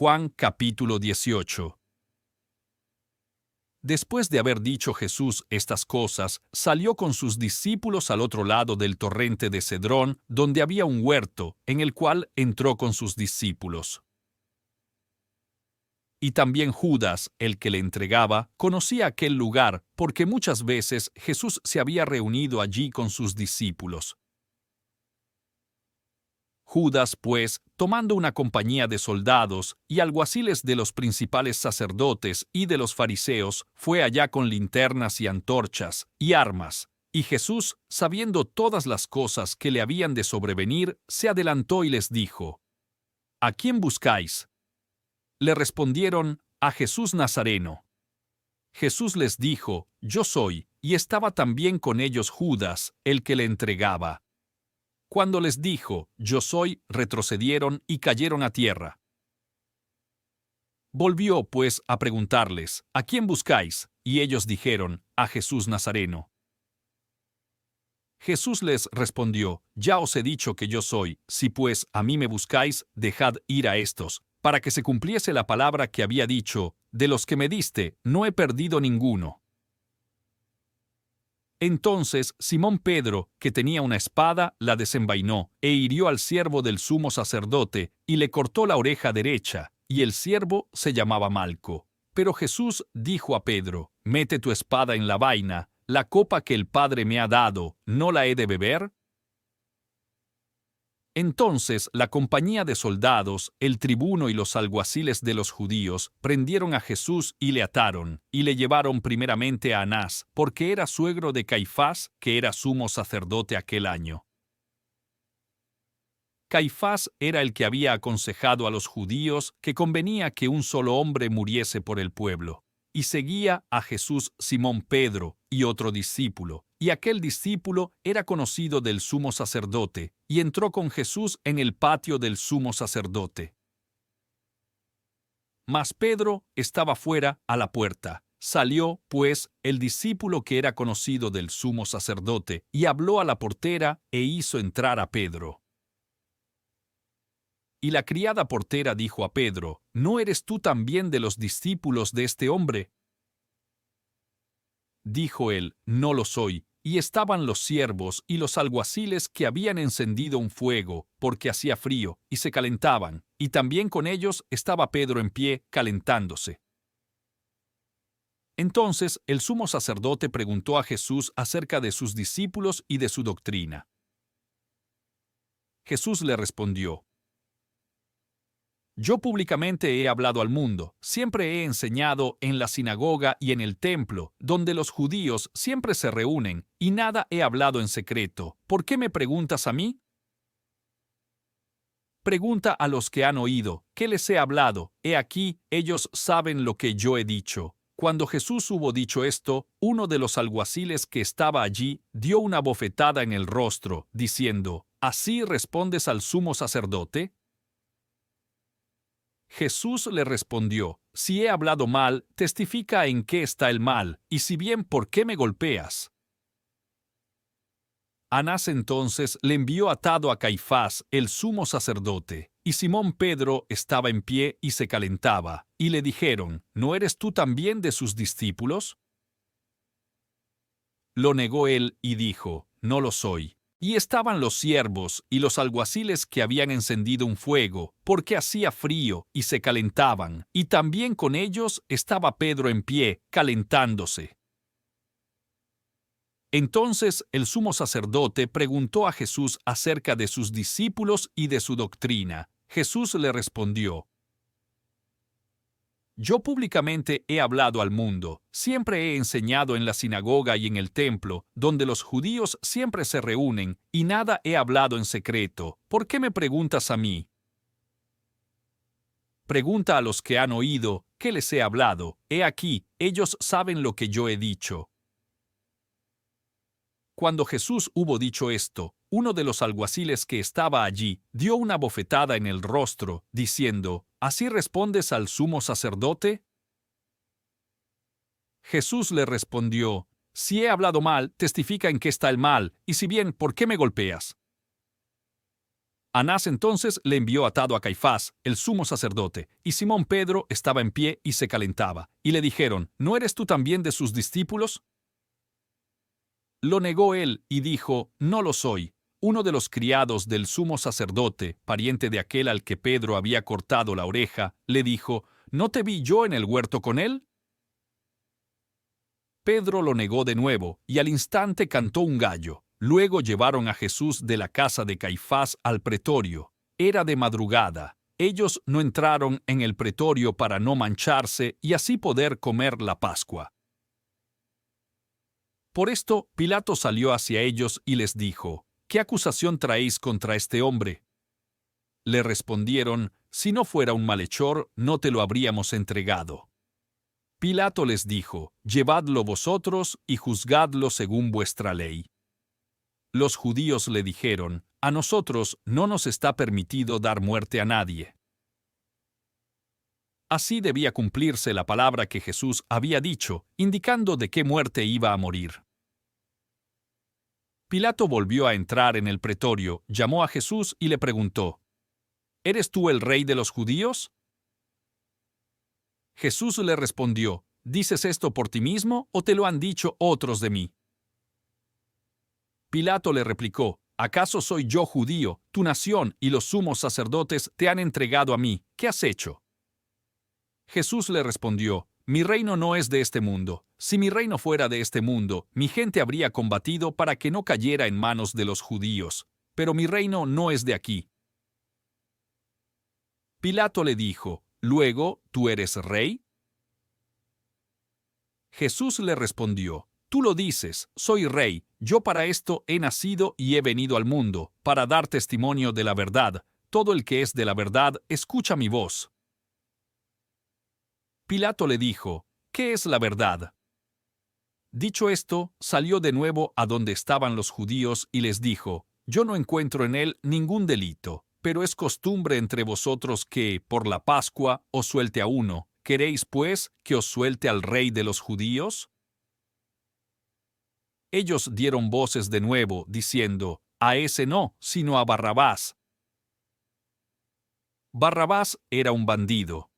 Juan capítulo 18. Después de haber dicho Jesús estas cosas, salió con sus discípulos al otro lado del torrente de Cedrón, donde había un huerto, en el cual entró con sus discípulos. Y también Judas, el que le entregaba, conocía aquel lugar, porque muchas veces Jesús se había reunido allí con sus discípulos. Judas, pues, tomando una compañía de soldados y alguaciles de los principales sacerdotes y de los fariseos, fue allá con linternas y antorchas y armas. Y Jesús, sabiendo todas las cosas que le habían de sobrevenir, se adelantó y les dijo: ¿A quién buscáis? Le respondieron: a Jesús Nazareno. Jesús les dijo: Yo soy, y estaba también con ellos Judas, el que le entregaba. Cuando les dijo: Yo soy, retrocedieron y cayeron a tierra. Volvió, pues, a preguntarles: ¿A quién buscáis? Y ellos dijeron: a Jesús Nazareno. Jesús les respondió: Ya os he dicho que yo soy. Si pues a mí me buscáis, dejad ir a estos, para que se cumpliese la palabra que había dicho: De los que me diste, no he perdido ninguno. Entonces Simón Pedro, que tenía una espada, la desenvainó, e hirió al siervo del sumo sacerdote, y le cortó la oreja derecha, y el siervo se llamaba Malco. Pero Jesús dijo a Pedro: Mete tu espada en la vaina, la copa que el Padre me ha dado, ¿no la he de beber? Entonces la compañía de soldados, el tribuno y los alguaciles de los judíos prendieron a Jesús y le ataron, y le llevaron primeramente a Anás, porque era suegro de Caifás, que era sumo sacerdote aquel año. Caifás era el que había aconsejado a los judíos que convenía que un solo hombre muriese por el pueblo. Y seguía a Jesús Simón Pedro y otro discípulo, y aquel discípulo era conocido del sumo sacerdote, y entró con Jesús en el patio del sumo sacerdote. Mas Pedro estaba fuera a la puerta. Salió, pues, el discípulo que era conocido del sumo sacerdote, y habló a la portera e hizo entrar a Pedro. Y la criada portera dijo a Pedro: ¿No eres tú también de los discípulos de este hombre? Dijo él: No lo soy. Y estaban los siervos y los alguaciles que habían encendido un fuego, porque hacía frío, y se calentaban, y también con ellos estaba Pedro en pie, calentándose. Entonces el sumo sacerdote preguntó a Jesús acerca de sus discípulos y de su doctrina. Jesús le respondió: Yo públicamente he hablado al mundo, siempre he enseñado en la sinagoga y en el templo, donde los judíos siempre se reúnen, y nada he hablado en secreto. ¿Por qué me preguntas a mí? Pregunta a los que han oído, ¿qué les he hablado? He aquí, ellos saben lo que yo he dicho. Cuando Jesús hubo dicho esto, uno de los alguaciles que estaba allí dio una bofetada en el rostro, diciendo: ¿Así respondes al sumo sacerdote? Jesús le respondió: Si he hablado mal, testifica en qué está el mal, y si bien, ¿por qué me golpeas? Anás entonces le envió atado a Caifás, el sumo sacerdote, y Simón Pedro estaba en pie y se calentaba, y le dijeron: ¿No eres tú también de sus discípulos? Lo negó él y dijo: No lo soy. Y estaban los siervos y los alguaciles que habían encendido un fuego, porque hacía frío, y se calentaban, y también con ellos estaba Pedro en pie, calentándose. Entonces el sumo sacerdote preguntó a Jesús acerca de sus discípulos y de su doctrina. Jesús le respondió: Yo públicamente he hablado al mundo, siempre he enseñado en la sinagoga y en el templo, donde los judíos siempre se reúnen, y nada he hablado en secreto. ¿Por qué me preguntas a mí? Pregunta a los que han oído, ¿qué les he hablado? He aquí, ellos saben lo que yo he dicho. Cuando Jesús hubo dicho esto, uno de los alguaciles que estaba allí dio una bofetada en el rostro, diciendo: ¿Así respondes al sumo sacerdote? Jesús le respondió: Si he hablado mal, testifica en qué está el mal, y si bien, ¿por qué me golpeas? Anás entonces le envió atado a Caifás, el sumo sacerdote, y Simón Pedro estaba en pie y se calentaba, y le dijeron, ¿no eres tú también de sus discípulos? Lo negó él y dijo, no lo soy. Uno de los criados del sumo sacerdote, pariente de aquel al que Pedro había cortado la oreja, le dijo, ¿no te vi yo en el huerto con él? Pedro lo negó de nuevo, y al instante cantó un gallo. Luego llevaron a Jesús de la casa de Caifás al pretorio. Era de madrugada. Ellos no entraron en el pretorio para no mancharse y así poder comer la Pascua. Por esto, Pilato salió hacia ellos y les dijo, ¿qué acusación traéis contra este hombre? Le respondieron, si no fuera un malhechor, no te lo habríamos entregado. Pilato les dijo, llevadlo vosotros y juzgadlo según vuestra ley. Los judíos le dijeron, a nosotros no nos está permitido dar muerte a nadie. Así debía cumplirse la palabra que Jesús había dicho, indicando de qué muerte iba a morir. Pilato volvió a entrar en el pretorio, llamó a Jesús y le preguntó, ¿eres tú el rey de los judíos? Jesús le respondió, ¿dices esto por ti mismo o te lo han dicho otros de mí? Pilato le replicó, ¿acaso soy yo judío, tu nación y los sumos sacerdotes te han entregado a mí? ¿Qué has hecho? Jesús le respondió, mi reino no es de este mundo. Si mi reino fuera de este mundo, mi gente habría combatido para que no cayera en manos de los judíos. Pero mi reino no es de aquí. Pilato le dijo, ¿luego tú eres rey? Jesús le respondió, tú lo dices, soy rey, yo para esto he nacido y he venido al mundo, para dar testimonio de la verdad. Todo el que es de la verdad, escucha mi voz. Pilato le dijo, ¿qué es la verdad? Dicho esto, salió de nuevo a donde estaban los judíos y les dijo, yo no encuentro en él ningún delito, pero es costumbre entre vosotros que, por la Pascua, os suelte a uno. ¿Queréis, pues, que os suelte al rey de los judíos? Ellos dieron voces de nuevo, diciendo, a ese no, sino a Barrabás. Barrabás era un bandido.